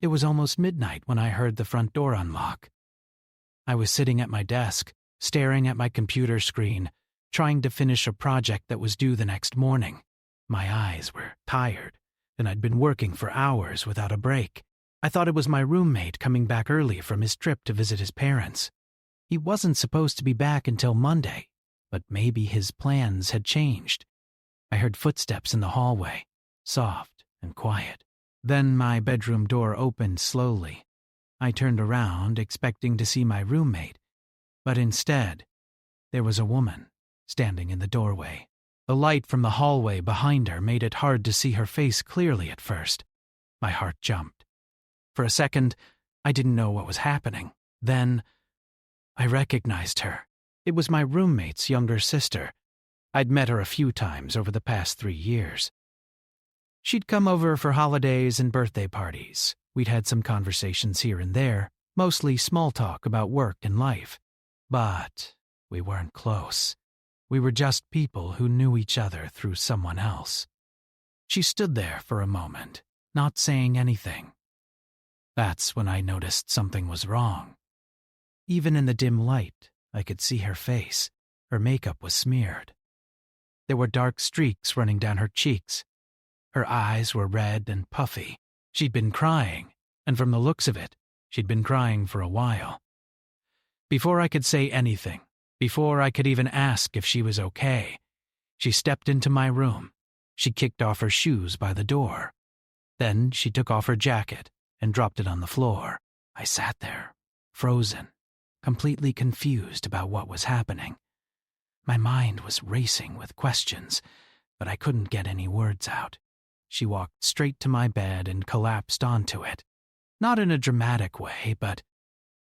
It was almost midnight when I heard the front door unlock. I was sitting at my desk, staring at my computer screen, trying to finish a project that was due the next morning. My eyes were tired, and I'd been working for hours without a break. I thought it was my roommate coming back early from his trip to visit his parents. He wasn't supposed to be back until Monday, but maybe his plans had changed. I heard footsteps in the hallway, soft and quiet. Then my bedroom door opened slowly. I turned around, expecting to see my roommate, but instead, there was a woman standing in the doorway. The light from the hallway behind her made it hard to see her face clearly at first. My heart jumped. For a second, I didn't know what was happening. Then, I recognized her. It was my roommate's younger sister. I'd met her a few times over the past 3 years. She'd come over for holidays and birthday parties. We'd had some conversations here and there, mostly small talk about work and life. But we weren't close. We were just people who knew each other through someone else. She stood there for a moment, not saying anything. That's when I noticed something was wrong. Even in the dim light, I could see her face. Her makeup was smeared. There were dark streaks running down her cheeks. Her eyes were red and puffy. She'd been crying, and from the looks of it, she'd been crying for a while. Before I could say anything, before I could even ask if she was okay, she stepped into my room. She kicked off her shoes by the door. Then she took off her jacket and dropped it on the floor. I sat there, frozen, completely confused about what was happening. My mind was racing with questions, but I couldn't get any words out. She walked straight to my bed and collapsed onto it. Not in a dramatic way, but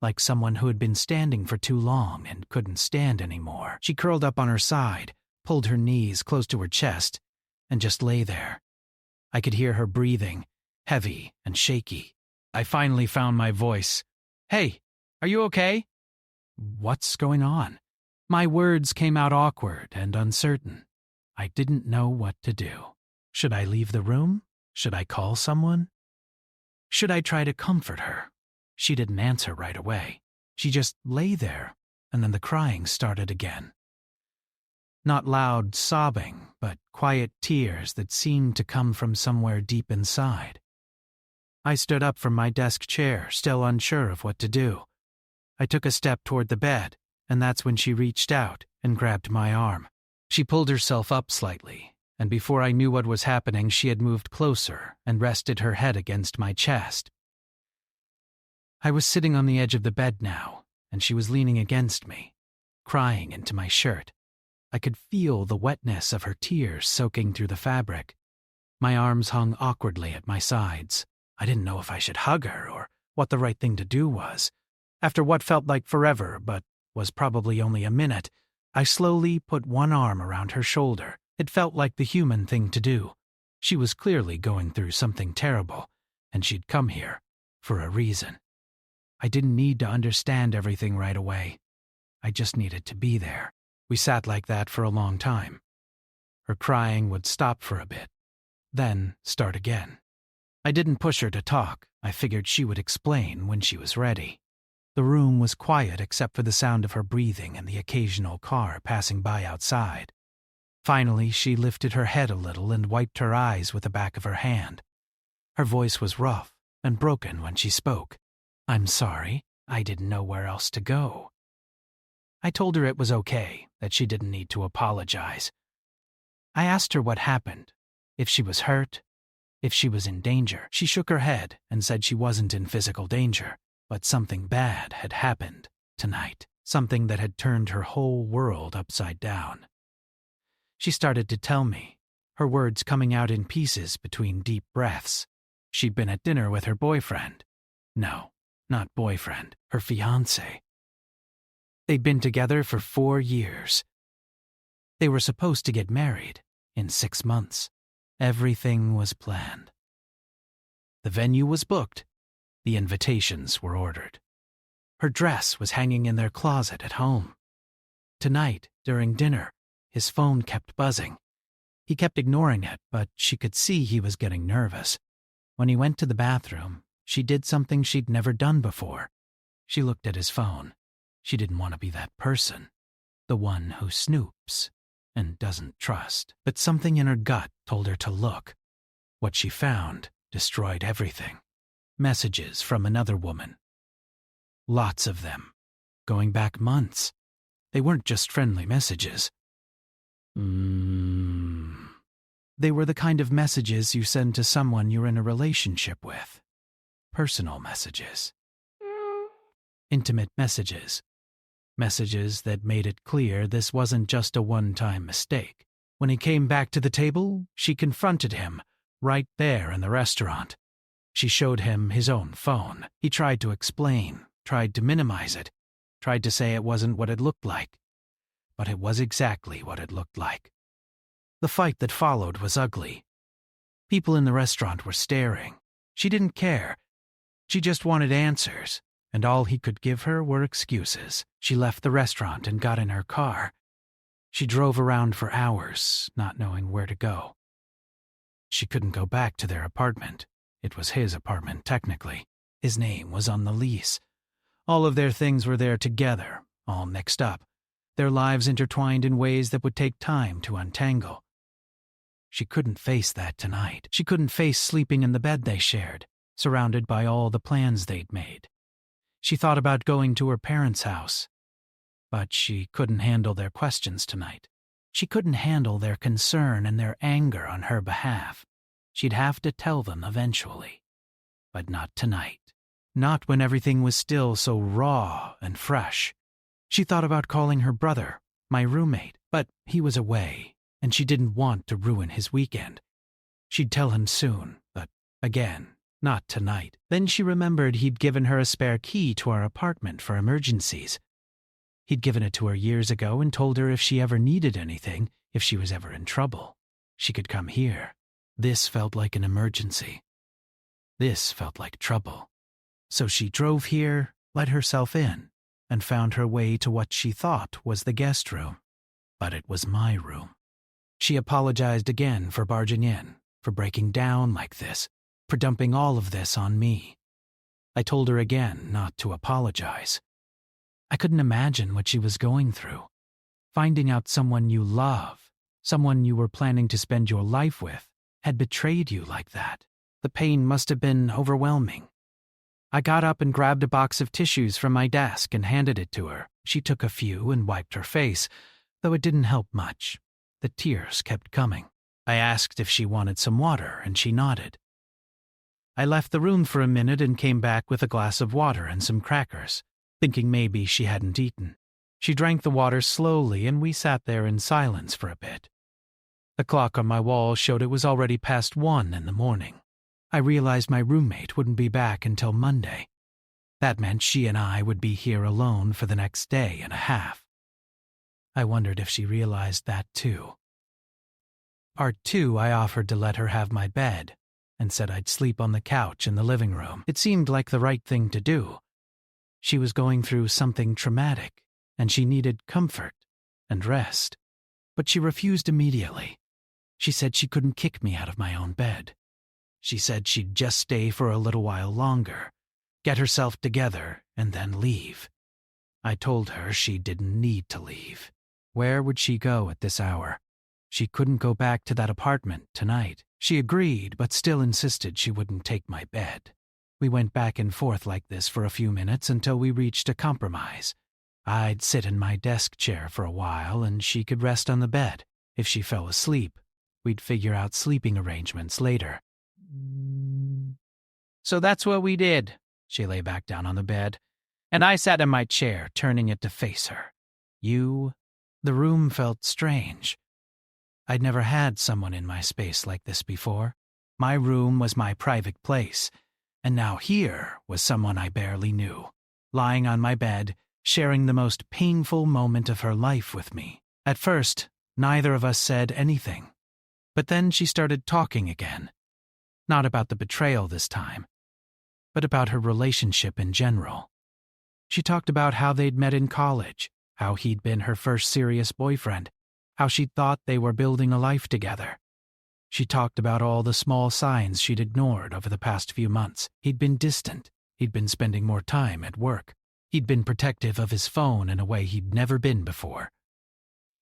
like someone who had been standing for too long and couldn't stand anymore. She curled up on her side, pulled her knees close to her chest, and just lay there. I could hear her breathing, heavy and shaky. I finally found my voice. "Hey, are you okay?" What's going on? My words came out awkward and uncertain. I didn't know what to do. Should I leave the room? Should I call someone? Should I try to comfort her? She didn't answer right away. She just lay there, and then the crying started again. Not loud sobbing, but quiet tears that seemed to come from somewhere deep inside. I stood up from my desk chair, still unsure of what to do. I took a step toward the bed, and that's when she reached out and grabbed my arm. She pulled herself up slightly, and before I knew what was happening, she had moved closer and rested her head against my chest. I was sitting on the edge of the bed now, and she was leaning against me, crying into my shirt. I could feel the wetness of her tears soaking through the fabric. My arms hung awkwardly at my sides. I didn't know if I should hug her or what the right thing to do was. After what felt like forever, but was probably only a minute, I slowly put one arm around her shoulder. It felt like the human thing to do. She was clearly going through something terrible, and she'd come here for a reason. I didn't need to understand everything right away. I just needed to be there. We sat like that for a long time. Her crying would stop for a bit, then start again. I didn't push her to talk. I figured she would explain when she was ready. The room was quiet except for the sound of her breathing and the occasional car passing by outside. Finally, she lifted her head a little and wiped her eyes with the back of her hand. Her voice was rough and broken when she spoke. "I'm sorry. I didn't know where else to go." I told her it was okay, that she didn't need to apologize. I asked her what happened, if she was hurt, if she was in danger. She shook her head and said she wasn't in physical danger, but something bad had happened tonight, something that had turned her whole world upside down. She started to tell me, her words coming out in pieces between deep breaths. She'd been at dinner with her boyfriend. No, not boyfriend, her fiancé. They'd been together for 4 years. They were supposed to get married in 6 months. Everything was planned. The venue was booked. The invitations were ordered. Her dress was hanging in their closet at home. Tonight, during dinner, his phone kept buzzing. He kept ignoring it, but she could see he was getting nervous. When he went to the bathroom, she did something she'd never done before. She looked at his phone. She didn't want to be that person, the one who snoops and doesn't trust. But something in her gut told her to look. What she found destroyed everything. Messages from another woman. Lots of them. Going back months. They weren't just friendly messages. They were the kind of messages you send to someone you're in a relationship with. Personal messages. Intimate messages. Messages that made it clear this wasn't just a one-time mistake. When he came back to the table, she confronted him, right there in the restaurant. She showed him his own phone. He tried to explain, tried to minimize it, tried to say it wasn't what it looked like. But it was exactly what it looked like. The fight that followed was ugly. People in the restaurant were staring. She didn't care. She just wanted answers, and all he could give her were excuses. She left the restaurant and got in her car. She drove around for hours, not knowing where to go. She couldn't go back to their apartment. It was his apartment, technically. His name was on the lease. All of their things were there together, all mixed up, their lives intertwined in ways that would take time to untangle. She couldn't face that tonight. She couldn't face sleeping in the bed they shared, surrounded by all the plans they'd made. She thought about going to her parents' house, but she couldn't handle their questions tonight. She couldn't handle their concern and their anger on her behalf. She'd have to tell them eventually, but not tonight. Not when everything was still so raw and fresh. She thought about calling her brother, my roommate, but he was away, and she didn't want to ruin his weekend. She'd tell him soon, but again, not tonight. Then she remembered he'd given her a spare key to our apartment for emergencies. He'd given it to her years ago and told her if she ever needed anything, if she was ever in trouble, she could come here. This felt like an emergency. This felt like trouble. So she drove here, let herself in, and found her way to what she thought was the guest room. But it was my room. She apologized again for barging in, for breaking down like this, for dumping all of this on me. I told her again not to apologize. I couldn't imagine what she was going through. Finding out someone you love, someone you were planning to spend your life with, had betrayed you like that. The pain must have been overwhelming. I got up and grabbed a box of tissues from my desk and handed it to her. She took a few and wiped her face, though it didn't help much. The tears kept coming. I asked if she wanted some water, and she nodded. I left the room for a minute and came back with a glass of water and some crackers, thinking maybe she hadn't eaten. She drank the water slowly, and we sat there in silence for a bit. The clock on my wall showed it was already past 1 in the morning. I realized my roommate wouldn't be back until Monday. That meant she and I would be here alone for the next day and a half. I wondered if she realized that too. Part 2, I offered to let her have my bed, and said I'd sleep on the couch in the living room. It seemed like the right thing to do. She was going through something traumatic, and she needed comfort and rest. But she refused immediately. She said she couldn't kick me out of my own bed. She said she'd just stay for a little while longer, get herself together, and then leave. I told her she didn't need to leave. Where would she go at this hour? She couldn't go back to that apartment tonight. She agreed, but still insisted she wouldn't take my bed. We went back and forth like this for a few minutes until we reached a compromise. I'd sit in my desk chair for a while, and she could rest on the bed. If she fell asleep, we'd figure out sleeping arrangements later. So that's what we did. She lay back down on the bed, and I sat in my chair, turning it to face her. The room felt strange. I'd never had someone in my space like this before. My room was my private place, and now here was someone I barely knew, lying on my bed, sharing the most painful moment of her life with me. At first, neither of us said anything, but then she started talking again. Not about the betrayal this time, but about her relationship in general. She talked about how they'd met in college, how he'd been her first serious boyfriend, how she thought they were building a life together. She talked about all the small signs she'd ignored over the past few months. He'd been distant. He'd been spending more time at work. He'd been protective of his phone in a way he'd never been before.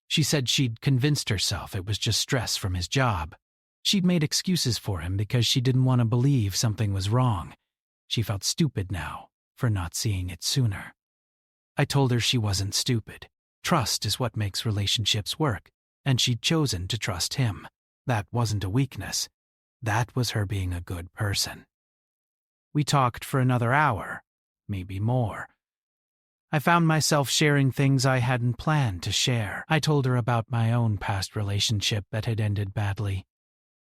She said she'd convinced herself it was just stress from his job. She'd made excuses for him because she didn't want to believe something was wrong. She felt stupid now for not seeing it sooner. I told her she wasn't stupid. Trust is what makes relationships work, and she'd chosen to trust him. That wasn't a weakness. That was her being a good person. We talked for another hour, maybe more. I found myself sharing things I hadn't planned to share. I told her about my own past relationship that had ended badly.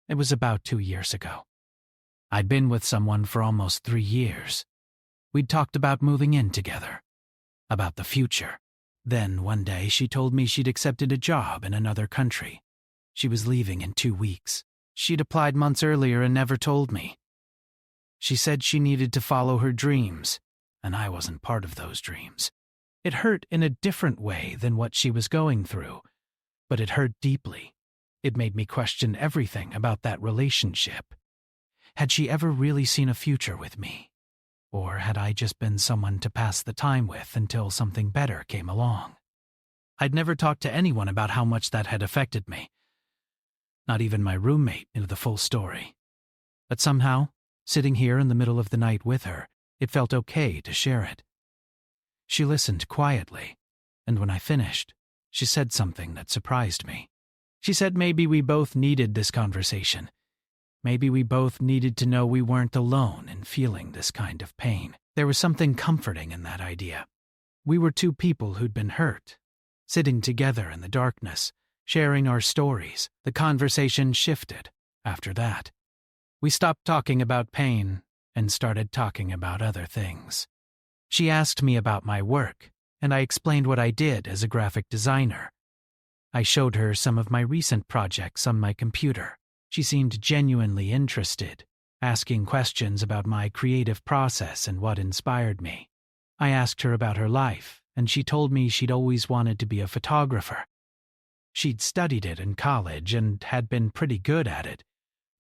It was about 2 years ago. I'd been with someone for almost 3 years. We'd talked about moving in together, about the future. Then one day she told me she'd accepted a job in another country. She was leaving in 2 weeks. She'd applied months earlier and never told me. She said she needed to follow her dreams, and I wasn't part of those dreams. It hurt in a different way than what she was going through, but it hurt deeply. It made me question everything about that relationship. Had she ever really seen a future with me? Or had I just been someone to pass the time with until something better came along? I'd never talked to anyone about how much that had affected me. Not even my roommate knew the full story. But somehow, sitting here in the middle of the night with her, it felt okay to share it. She listened quietly, and when I finished, she said something that surprised me. She said maybe we both needed this conversation. Maybe we both needed to know we weren't alone in feeling this kind of pain. There was something comforting in that idea. We were two people who'd been hurt, sitting together in the darkness, sharing our stories. The conversation shifted after that. We stopped talking about pain and started talking about other things. She asked me about my work, and I explained what I did as a graphic designer. I showed her some of my recent projects on my computer. She seemed genuinely interested, asking questions about my creative process and what inspired me. I asked her about her life, and she told me she'd always wanted to be a photographer. She'd studied it in college and had been pretty good at it,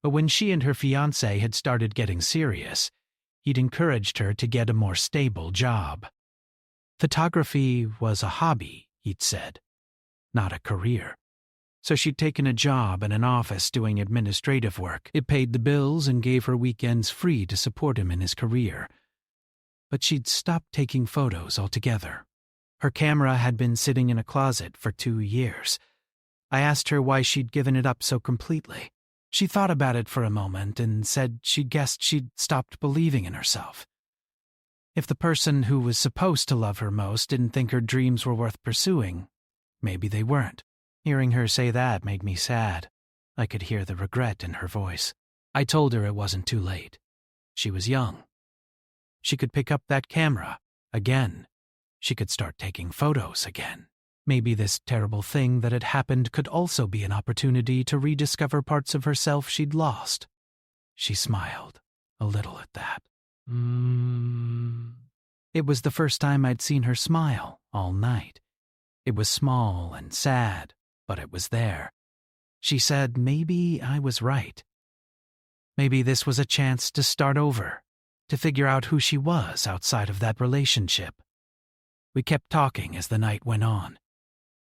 but when she and her fiancé had started getting serious, he'd encouraged her to get a more stable job. Photography was a hobby, he'd said, not a career. So she'd taken a job in an office doing administrative work. It paid the bills and gave her weekends free to support him in his career. But she'd stopped taking photos altogether. Her camera had been sitting in a closet for 2 years. I asked her why she'd given it up so completely. She thought about it for a moment and said she guessed she'd stopped believing in herself. If the person who was supposed to love her most didn't think her dreams were worth pursuing, maybe they weren't. Hearing her say that made me sad. I could hear the regret in her voice. I told her it wasn't too late. She was young. She could pick up that camera again. She could start taking photos again. Maybe this terrible thing that had happened could also be an opportunity to rediscover parts of herself she'd lost. She smiled a little at that. It was the first time I'd seen her smile all night. It was small and sad, but it was there. She said maybe I was right. Maybe this was a chance to start over, to figure out who she was outside of that relationship. We kept talking as the night went on.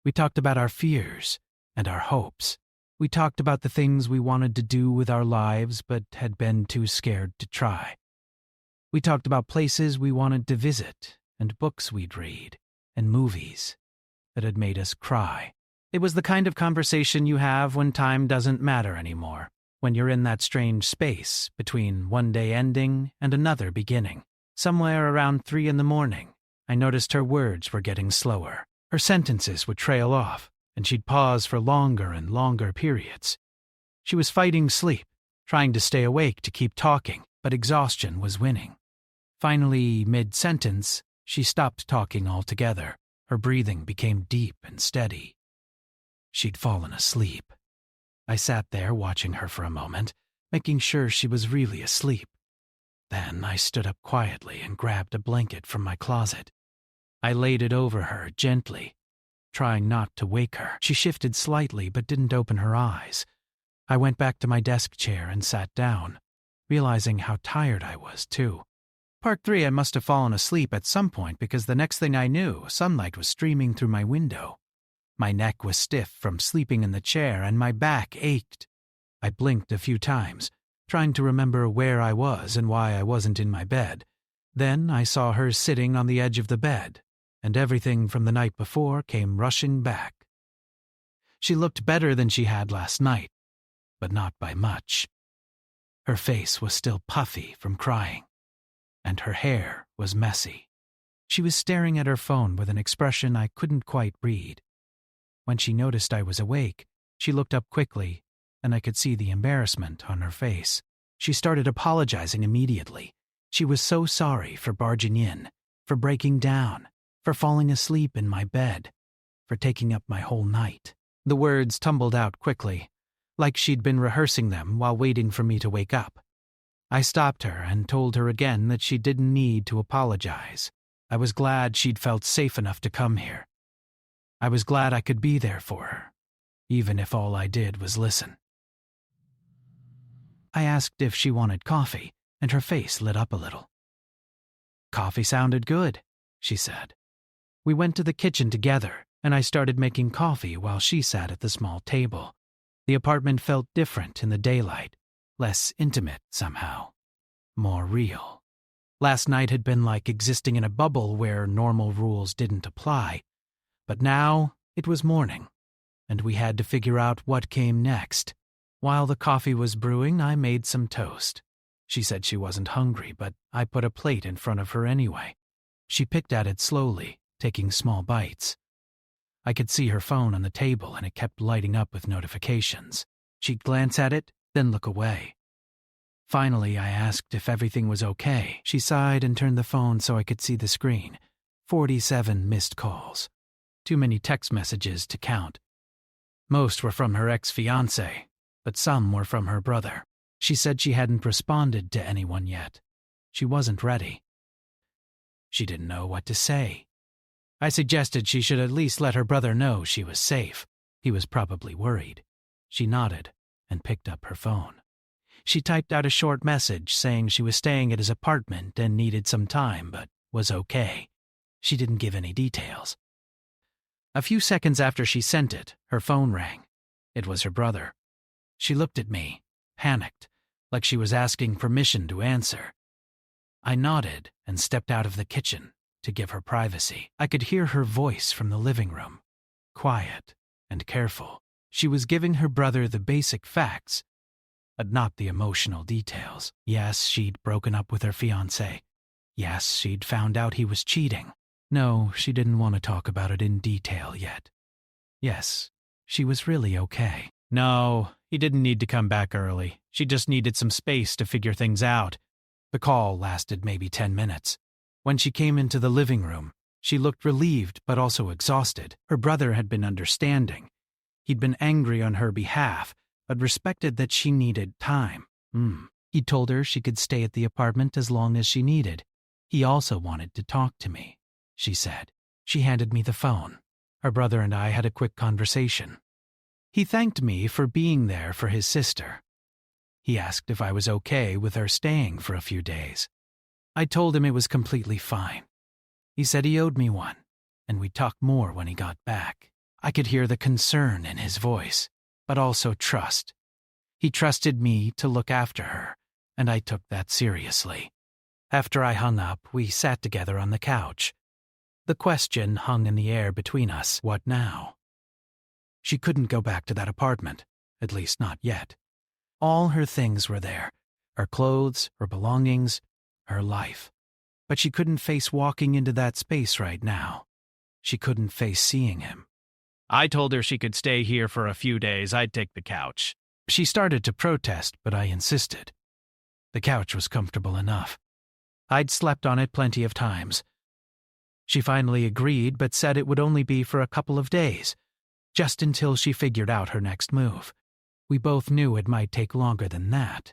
We talked about our fears and our hopes. We talked about the things we wanted to do with our lives but had been too scared to try. We talked about places we wanted to visit and books we'd read and movies that had made us cry. It was the kind of conversation you have when time doesn't matter anymore, when you're in that strange space between one day ending and another beginning. Somewhere around 3 a.m, I noticed her words were getting slower. Her sentences would trail off, and she'd pause for longer and longer periods. She was fighting sleep, trying to stay awake to keep talking, but exhaustion was winning. Finally, mid-sentence, she stopped talking altogether. Her breathing became deep and steady. She'd fallen asleep. I sat there watching her for a moment, making sure she was really asleep. Then I stood up quietly and grabbed a blanket from my closet. I laid it over her gently, trying not to wake her. She shifted slightly but didn't open her eyes. I went back to my desk chair and sat down, realizing how tired I was, too. Part 3, I must have fallen asleep at some point because the next thing I knew, sunlight was streaming through my window. My neck was stiff from sleeping in the chair and my back ached. I blinked a few times, trying to remember where I was and why I wasn't in my bed. Then I saw her sitting on the edge of the bed, and everything from the night before came rushing back. She looked better than she had last night, but not by much. Her face was still puffy from crying, and her hair was messy. She was staring at her phone with an expression I couldn't quite read. When she noticed I was awake, she looked up quickly, and I could see the embarrassment on her face. She started apologizing immediately. She was so sorry for barging in, for breaking down, for falling asleep in my bed, for taking up my whole night. The words tumbled out quickly, like she'd been rehearsing them while waiting for me to wake up. I stopped her and told her again that she didn't need to apologize. I was glad she'd felt safe enough to come here. I was glad I could be there for her, even if all I did was listen. I asked if she wanted coffee, and her face lit up a little. Coffee sounded good, she said. We went to the kitchen together, and I started making coffee while she sat at the small table. The apartment felt different in the daylight, less intimate somehow, more real. Last night had been like existing in a bubble where normal rules didn't apply, but now it was morning, and we had to figure out what came next. While the coffee was brewing, I made some toast. She said she wasn't hungry, but I put a plate in front of her anyway. She picked at it slowly, taking small bites. I could see her phone on the table, and it kept lighting up with notifications. She'd glance at it, then look away. Finally, I asked if everything was okay. She sighed and turned the phone so I could see the screen. 47 missed calls. Too many text messages to count. Most were from her ex-fiancé, but some were from her brother. She said she hadn't responded to anyone yet. She wasn't ready. She didn't know what to say. I suggested she should at least let her brother know she was safe. He was probably worried. She nodded and picked up her phone. She typed out a short message saying she was staying at his apartment and needed some time, but was okay. She didn't give any details. A few seconds after she sent it, her phone rang. It was her brother. She looked at me, panicked, like she was asking permission to answer. I nodded and stepped out of the kitchen to give her privacy. I could hear her voice from the living room, quiet and careful. She was giving her brother the basic facts, but not the emotional details. Yes, she'd broken up with her fiancé. Yes, she'd found out he was cheating. No, she didn't want to talk about it in detail yet. Yes, she was really okay. No, he didn't need to come back early. She just needed some space to figure things out. The call lasted maybe 10 minutes. When she came into the living room, she looked relieved but also exhausted. Her brother had been understanding. He'd been angry on her behalf, but respected that she needed time. He told her she could stay at the apartment as long as she needed. He also wanted to talk to me, she said. She handed me the phone. Her brother and I had a quick conversation. He thanked me for being there for his sister. He asked if I was okay with her staying for a few days. I told him it was completely fine. He said he owed me one, and we'd talk more when he got back. I could hear the concern in his voice, but also trust. He trusted me to look after her, and I took that seriously. After I hung up, we sat together on the couch. The question hung in the air between us, what now? She couldn't go back to that apartment, at least not yet. All her things were there, her clothes, her belongings, her life. But she couldn't face walking into that space right now. She couldn't face seeing him. I told her she could stay here for a few days. I'd take the couch. She started to protest, but I insisted. The couch was comfortable enough. I'd slept on it plenty of times. She finally agreed, but said it would only be for a couple of days, just until she figured out her next move. We both knew it might take longer than that,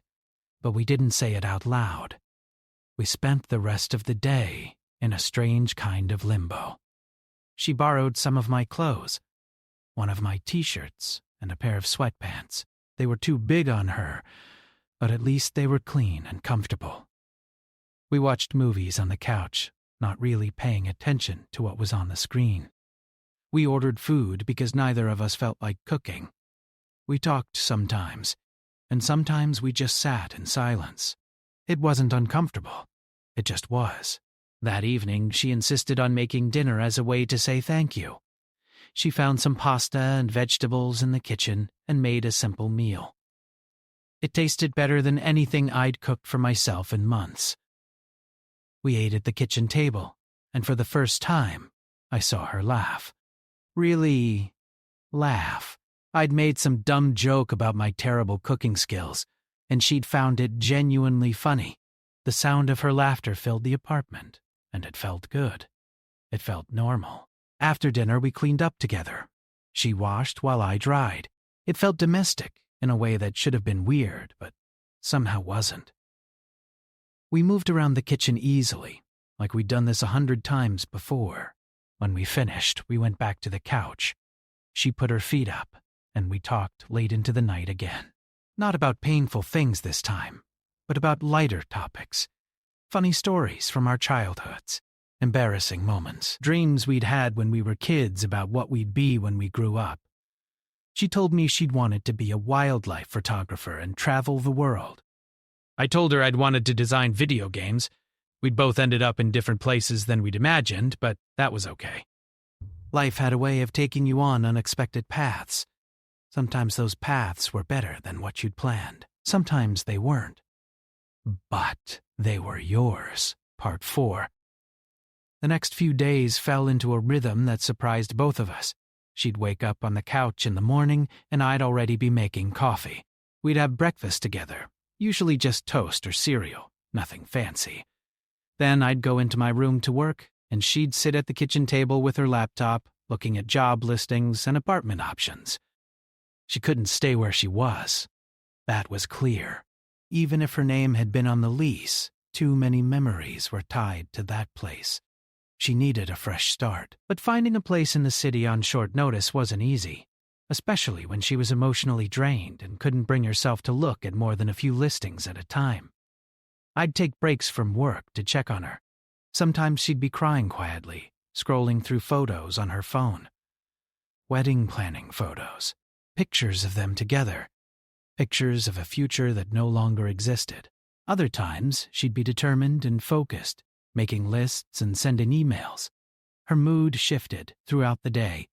but we didn't say it out loud. We spent the rest of the day in a strange kind of limbo. She borrowed some of my clothes, one of my t-shirts and a pair of sweatpants. they were too big on her, but at least they were clean and comfortable. We watched movies on the couch, not really paying attention to what was on the screen. We ordered food because neither of us felt like cooking. We talked sometimes, and sometimes we just sat in silence. It wasn't uncomfortable. It just was. That evening, she insisted on making dinner as a way to say thank you. She found some pasta and vegetables in the kitchen and made a simple meal. It tasted better than anything I'd cooked for myself in months. We ate at the kitchen table, and for the first time, I saw her laugh. Really laugh. I'd made some dumb joke about my terrible cooking skills, and she'd found it genuinely funny. The sound of her laughter filled the apartment, and it felt good. It felt normal. After dinner, we cleaned up together. She washed while I dried. It felt domestic in a way that should have been weird, but somehow wasn't. We moved around the kitchen easily, like we'd done this 100 times before. When we finished, we went back to the couch. She put her feet up, and we talked late into the night again. Not about painful things this time, but about lighter topics. Funny stories from our childhoods. Embarrassing moments. Dreams we'd had when we were kids about what we'd be when we grew up. She told me she'd wanted to be a wildlife photographer and travel the world. I told her I'd wanted to design video games. We'd both ended up in different places than we'd imagined, but that was okay. Life had a way of taking you on unexpected paths. Sometimes those paths were better than what you'd planned. Sometimes they weren't. But they were yours. Part 4. The next few days fell into a rhythm that surprised both of us. She'd wake up on the couch in the morning, and I'd already be making coffee. We'd have breakfast together, usually just toast or cereal, nothing fancy. Then I'd go into my room to work, and she'd sit at the kitchen table with her laptop, looking at job listings and apartment options. She couldn't stay where she was. That was clear. Even if her name had been on the lease, too many memories were tied to that place. She needed a fresh start, but finding a place in the city on short notice wasn't easy, especially when she was emotionally drained and couldn't bring herself to look at more than a few listings at a time. I'd take breaks from work to check on her. Sometimes she'd be crying quietly, scrolling through photos on her phone. Wedding planning photos, pictures of them together, pictures of a future that no longer existed. Other times, she'd be determined and focused, making lists and sending emails. Her mood shifted throughout the day,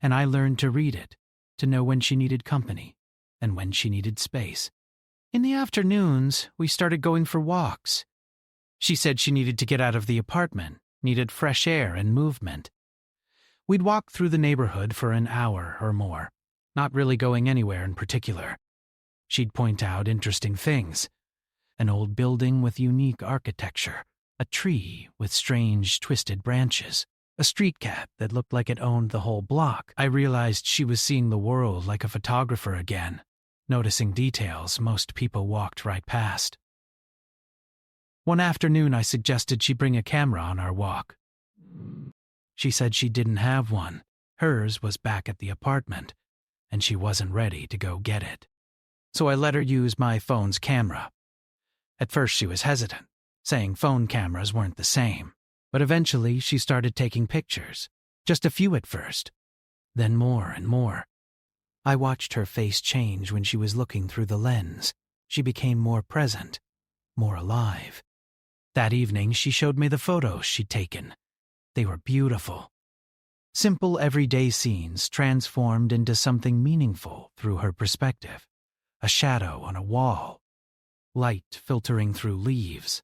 and I learned to read it, to know when she needed company and when she needed space. In the afternoons, we started going for walks. She said she needed to get out of the apartment, needed fresh air and movement. We'd walk through the neighborhood for an hour or more, not really going anywhere in particular. She'd point out interesting things. An old building with unique architecture, a tree with strange twisted branches, a street cat that looked like it owned the whole block. I realized she was seeing the world like a photographer again, noticing details most people walked right past. One afternoon I suggested she bring a camera on our walk. She said she didn't have one. Hers was back at the apartment, and she wasn't ready to go get it. So I let her use my phone's camera. At first she was hesitant, saying phone cameras weren't the same, but eventually she started taking pictures, just a few at first, then more and more. I watched her face change when she was looking through the lens. She became more present, more alive. That evening she showed me the photos she'd taken. They were beautiful. Simple everyday scenes transformed into something meaningful through her perspective. A shadow on a wall, light filtering through leaves,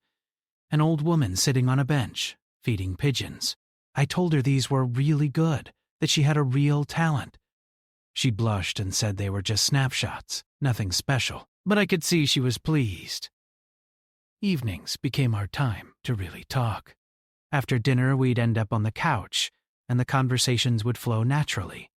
an old woman sitting on a bench, feeding pigeons. I told her these were really good, that she had a real talent. She blushed and said they were just snapshots, nothing special, but I could see she was pleased. Evenings became our time to really talk. After dinner, we'd end up on the couch, and the conversations would flow naturally.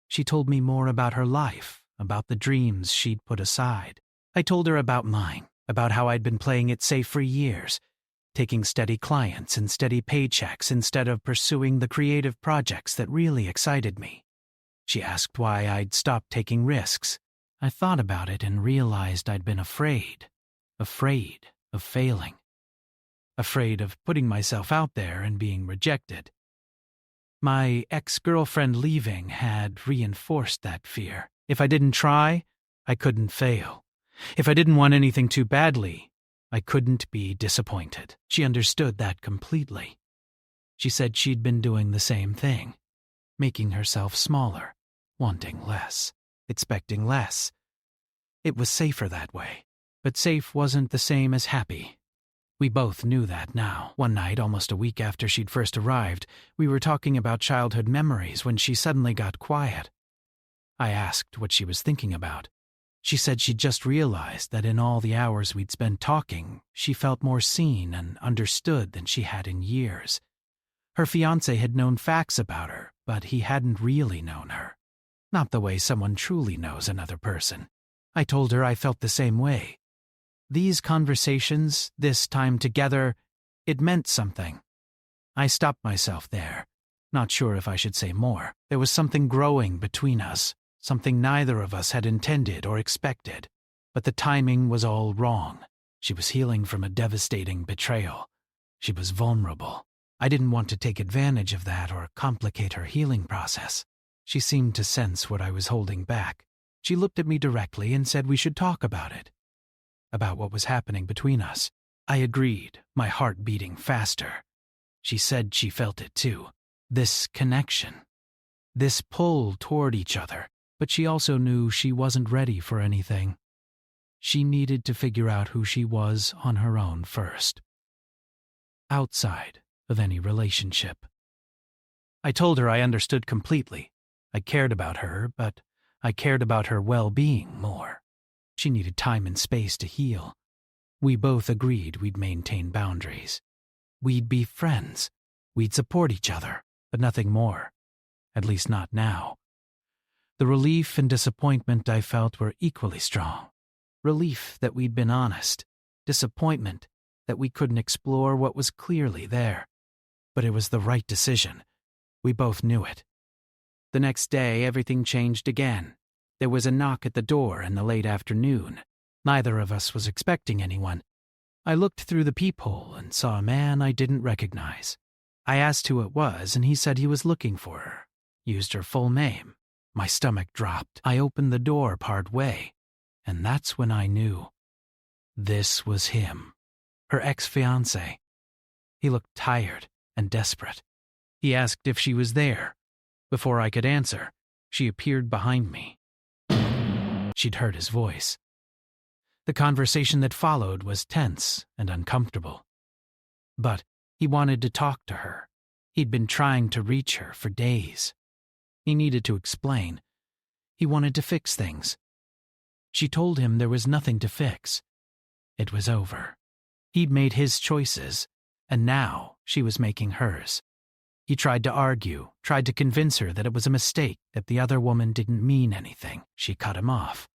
She told me more about her life, about the dreams she'd put aside. I told her about mine, about how I'd been playing it safe for years, taking steady clients and steady paychecks instead of pursuing the creative projects that really excited me. She asked why I'd stopped taking risks. I thought about it and realized I'd been afraid of failing, afraid of putting myself out there and being rejected. My ex-girlfriend leaving had reinforced that fear. If I didn't try, I couldn't fail. If I didn't want anything too badly, I couldn't be disappointed. She understood that completely. She said she'd been doing the same thing, making herself smaller, wanting less, expecting less. It was safer that way, but safe wasn't the same as happy. We both knew that now. One night, almost a week after she'd first arrived, we were talking about childhood memories when she suddenly got quiet. I asked what she was thinking about. She said she'd just realized that in all the hours we'd spent talking, she felt more seen and understood than she had in years. Her fiancé had known facts about her, but he hadn't really known her. Not the way someone truly knows another person. I told her I felt the same way. These conversations, this time together, it meant something. I stopped myself there, not sure if I should say more. There was something growing between us, something neither of us had intended or expected. But the timing was all wrong. She was healing from a devastating betrayal. She was vulnerable. I didn't want to take advantage of that or complicate her healing process. She seemed to sense what I was holding back. She looked at me directly and said we should talk about it. About what was happening between us. I agreed, my heart beating faster. She said she felt it too. This connection. This pull toward each other. But she also knew she wasn't ready for anything. She needed to figure out who she was on her own first. Outside of any relationship. I told her I understood completely. I cared about her, but I cared about her well-being more. She needed time and space to heal. We both agreed we'd maintain boundaries. We'd be friends. We'd support each other, but nothing more. At least not now. The relief and disappointment I felt were equally strong. Relief that we'd been honest. Disappointment that we couldn't explore what was clearly there. But it was the right decision. We both knew it. The next day, everything changed again. There was a knock at the door in the late afternoon. Neither of us was expecting anyone. I looked through the peephole and saw a man I didn't recognize. I asked who it was, and he said he was looking for her. Used her full name. My stomach dropped. I opened the door part way, and that's when I knew. This was him. Her ex-fiancé. He looked tired and desperate. He asked if she was there. Before I could answer, she appeared behind me. She'd heard his voice. The conversation that followed was tense and uncomfortable. But he wanted to talk to her. He'd been trying to reach her for days. He needed to explain. He wanted to fix things. She told him there was nothing to fix. It was over. He'd made his choices, and now she was making hers. He tried to argue, tried to convince her that it was a mistake, that the other woman didn't mean anything. She cut him off.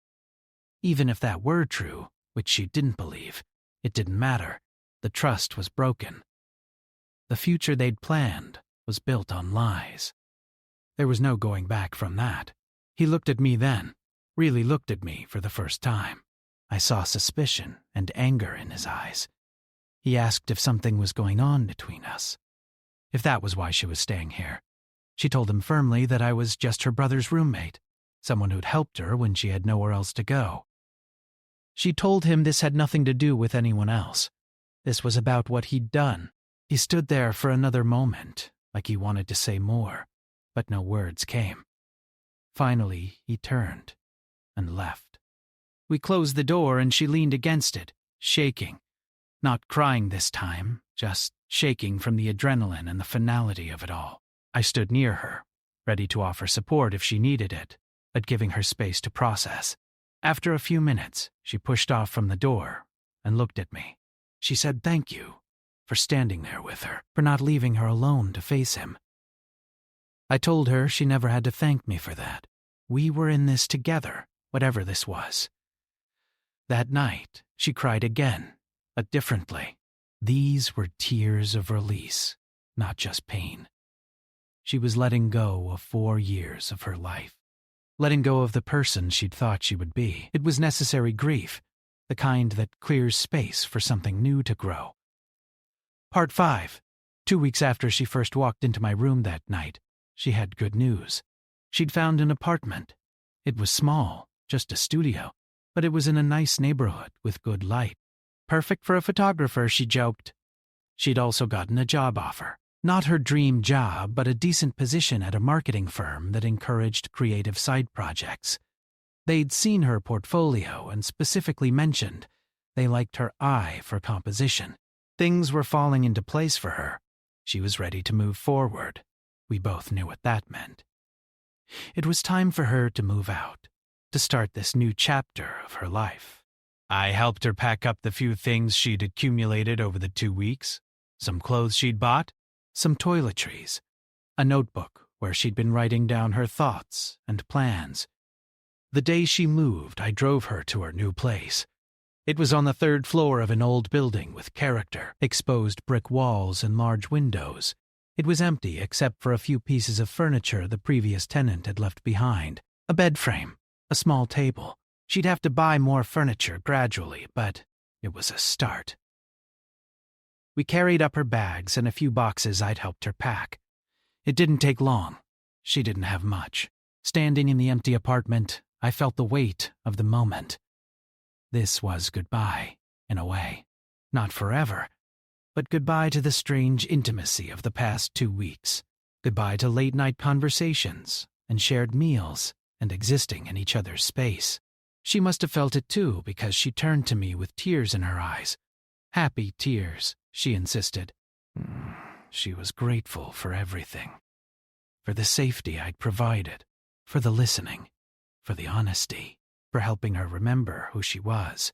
Even if that were true, which she didn't believe, it didn't matter. The trust was broken. The future they'd planned was built on lies. There was no going back from that. He looked at me then, really looked at me for the first time. I saw suspicion and anger in his eyes. He asked if something was going on between us. If that was why she was staying here. She told him firmly that I was just her brother's roommate, someone who'd helped her when she had nowhere else to go. She told him this had nothing to do with anyone else. This was about what he'd done. He stood there for another moment, like he wanted to say more, but no words came. Finally, he turned and left. We closed the door and she leaned against it, shaking. Not crying this time, just shaking from the adrenaline and the finality of it all. I stood near her, ready to offer support if she needed it, but giving her space to process. After a few minutes, she pushed off from the door and looked at me. She said thank you for standing there with her, for not leaving her alone to face him. I told her she never had to thank me for that. We were in this together, whatever this was. That night, she cried again, but differently. These were tears of release, not just pain. She was letting go of 4 years of her life. letting go of the person she'd thought she would be. It was necessary grief, the kind that clears space for something new to grow. Part 5. 2 weeks after she first walked into my room that night, she had good news. She'd found an apartment. It was small, just a studio, but it was in a nice neighborhood with good light. Perfect for a photographer, she joked. She'd also gotten a job offer. Not her dream job, but a decent position at a marketing firm that encouraged creative side projects. They'd seen her portfolio and specifically mentioned they liked her eye for composition. Things were falling into place for her. She was ready to move forward. We both knew what that meant. It was time for her to move out, to start this new chapter of her life. I helped her pack up the few things she'd accumulated over the 2 weeks, some clothes she'd bought, some toiletries, a notebook where she'd been writing down her thoughts and plans. The day she moved, I drove her to her new place. It was on the 3rd floor of an old building with character, exposed brick walls and large windows. It was empty except for a few pieces of furniture the previous tenant had left behind. A bed frame, a small table. She'd have to buy more furniture gradually, but it was a start. We carried up her bags and a few boxes I'd helped her pack. It didn't take long. She didn't have much. Standing in the empty apartment, I felt the weight of the moment. This was goodbye, in a way. Not forever, but goodbye to the strange intimacy of the past 2 weeks. Goodbye to late-night conversations and shared meals and existing in each other's space. She must have felt it too because she turned to me with tears in her eyes. Happy tears, she insisted. She was grateful for everything. For the safety I'd provided, for the listening, for the honesty, for helping her remember who she was.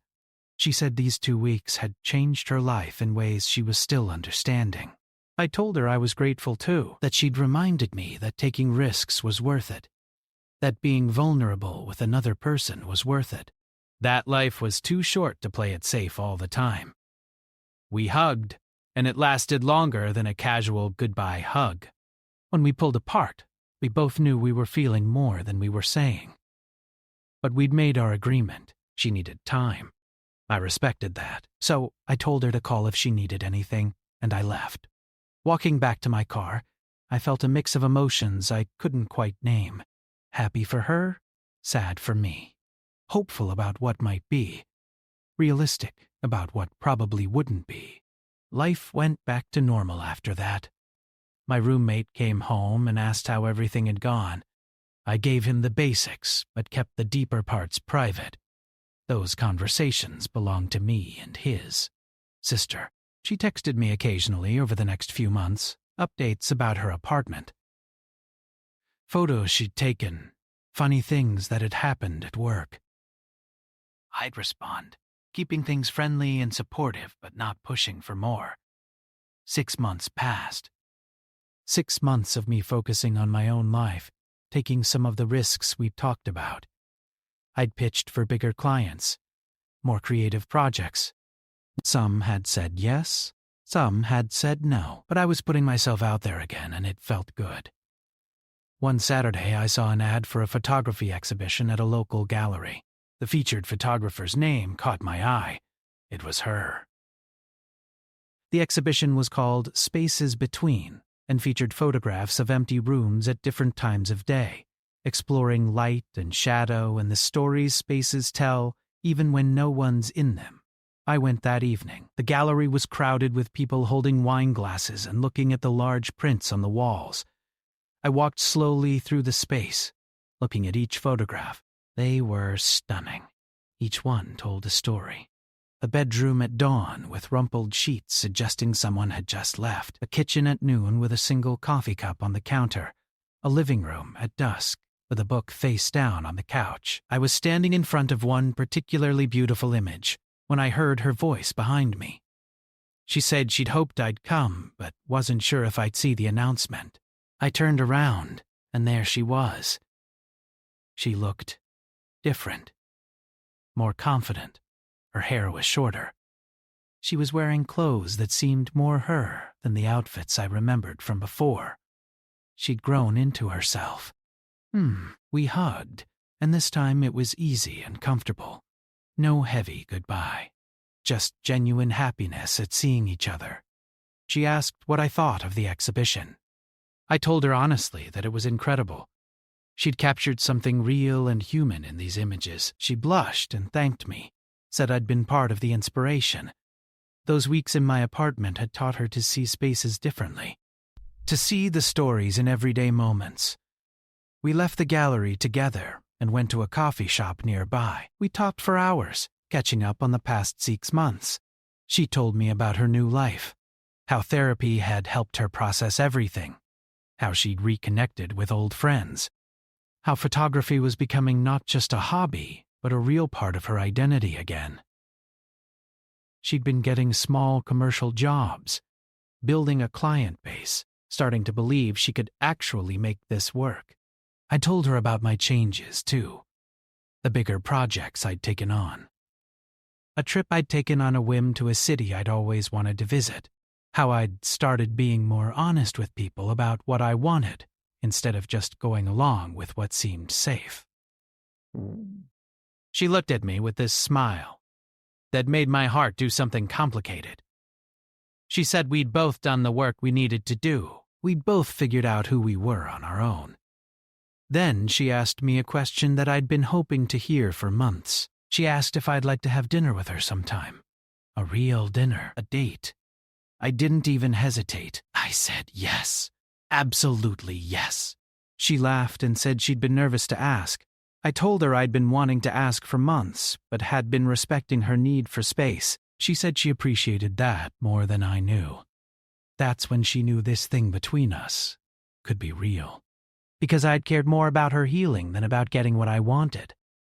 She said these 2 weeks had changed her life in ways she was still understanding. I told her I was grateful too, that she'd reminded me that taking risks was worth it, that being vulnerable with another person was worth it. That life was too short to play it safe all the time. We hugged, and it lasted longer than a casual goodbye hug. When we pulled apart, we both knew we were feeling more than we were saying. But we'd made our agreement. She needed time. I respected that, so I told her to call if she needed anything, and I left. Walking back to my car, I felt a mix of emotions I couldn't quite name. Happy for her, sad for me. Hopeful about what might be. Realistic about what probably wouldn't be. Life went back to normal after that. My roommate came home and asked how everything had gone. I gave him the basics, but kept the deeper parts private. Those conversations belonged to me and his sister. She texted me occasionally over the next few months, updates about her apartment. Photos she'd taken, funny things that had happened at work. I'd respond, keeping things friendly and supportive but not pushing for more. 6 months passed. 6 months of me focusing on my own life, taking some of the risks we'd talked about. I'd pitched for bigger clients, more creative projects. Some had said yes, some had said no, but I was putting myself out there again and it felt good. One Saturday I saw an ad for a photography exhibition at a local gallery. The featured photographer's name caught my eye. It was her. The exhibition was called Spaces Between and featured photographs of empty rooms at different times of day, exploring light and shadow and the stories spaces tell even when no one's in them. I went that evening. The gallery was crowded with people holding wine glasses and looking at the large prints on the walls. I walked slowly through the space, looking at each photograph. They were stunning. Each one told a story. A bedroom at dawn with rumpled sheets suggesting someone had just left. A kitchen at noon with a single coffee cup on the counter. A living room at dusk with a book face down on the couch. I was standing in front of one particularly beautiful image when I heard her voice behind me. She said she'd hoped I'd come, but wasn't sure if I'd see the announcement. I turned around, and there she was. She looked different, more confident. Her hair was shorter. She was wearing clothes that seemed more her than the outfits I remembered from before. She'd grown into herself. We hugged, and this time it was easy and comfortable. No heavy goodbye. Just genuine happiness at seeing each other. She asked what I thought of the exhibition. I told her honestly that it was incredible. She'd captured something real and human in these images. She blushed and thanked me, said I'd been part of the inspiration. Those weeks in my apartment had taught her to see spaces differently, to see the stories in everyday moments. We left the gallery together and went to a coffee shop nearby. We talked for hours, catching up on the past 6 months. She told me about her new life, how therapy had helped her process everything, how she'd reconnected with old friends, how photography was becoming not just a hobby, but a real part of her identity again. She'd been getting small commercial jobs, building a client base, starting to believe she could actually make this work. I told her about my changes, too, the bigger projects I'd taken on. A trip I'd taken on a whim to a city I'd always wanted to visit, how I'd started being more honest with people about what I wanted, instead of just going along with what seemed safe. She looked at me with this smile that made my heart do something complicated. She said we'd both done the work we needed to do. We'd both figured out who we were on our own. Then she asked me a question that I'd been hoping to hear for months. She asked if I'd like to have dinner with her sometime. A real dinner, a date. I didn't even hesitate. I said yes. Absolutely yes. She laughed and said she'd been nervous to ask. I told her I'd been wanting to ask for months, but had been respecting her need for space. She said she appreciated that more than I knew. That's when she knew this thing between us could be real. Because I'd cared more about her healing than about getting what I wanted.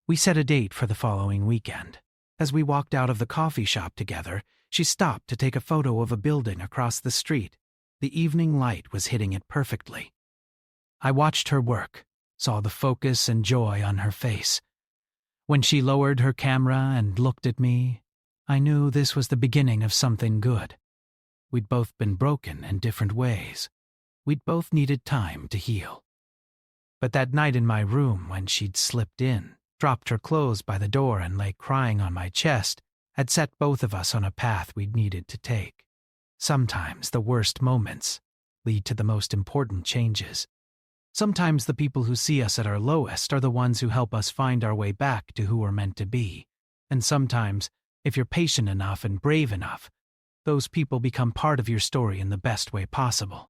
We set a date for the following weekend. As we walked out of the coffee shop together, she stopped to take a photo of a building across the street. The evening light was hitting it perfectly. I watched her work, saw the focus and joy on her face. When she lowered her camera and looked at me, I knew this was the beginning of something good. We'd both been broken in different ways. We'd both needed time to heal. But that night in my room when she'd slipped in, dropped her clothes by the door and lay crying on my chest, had set both of us on a path we'd needed to take. Sometimes the worst moments lead to the most important changes. Sometimes the people who see us at our lowest are the ones who help us find our way back to who we're meant to be. And sometimes, if you're patient enough and brave enough, those people become part of your story in the best way possible.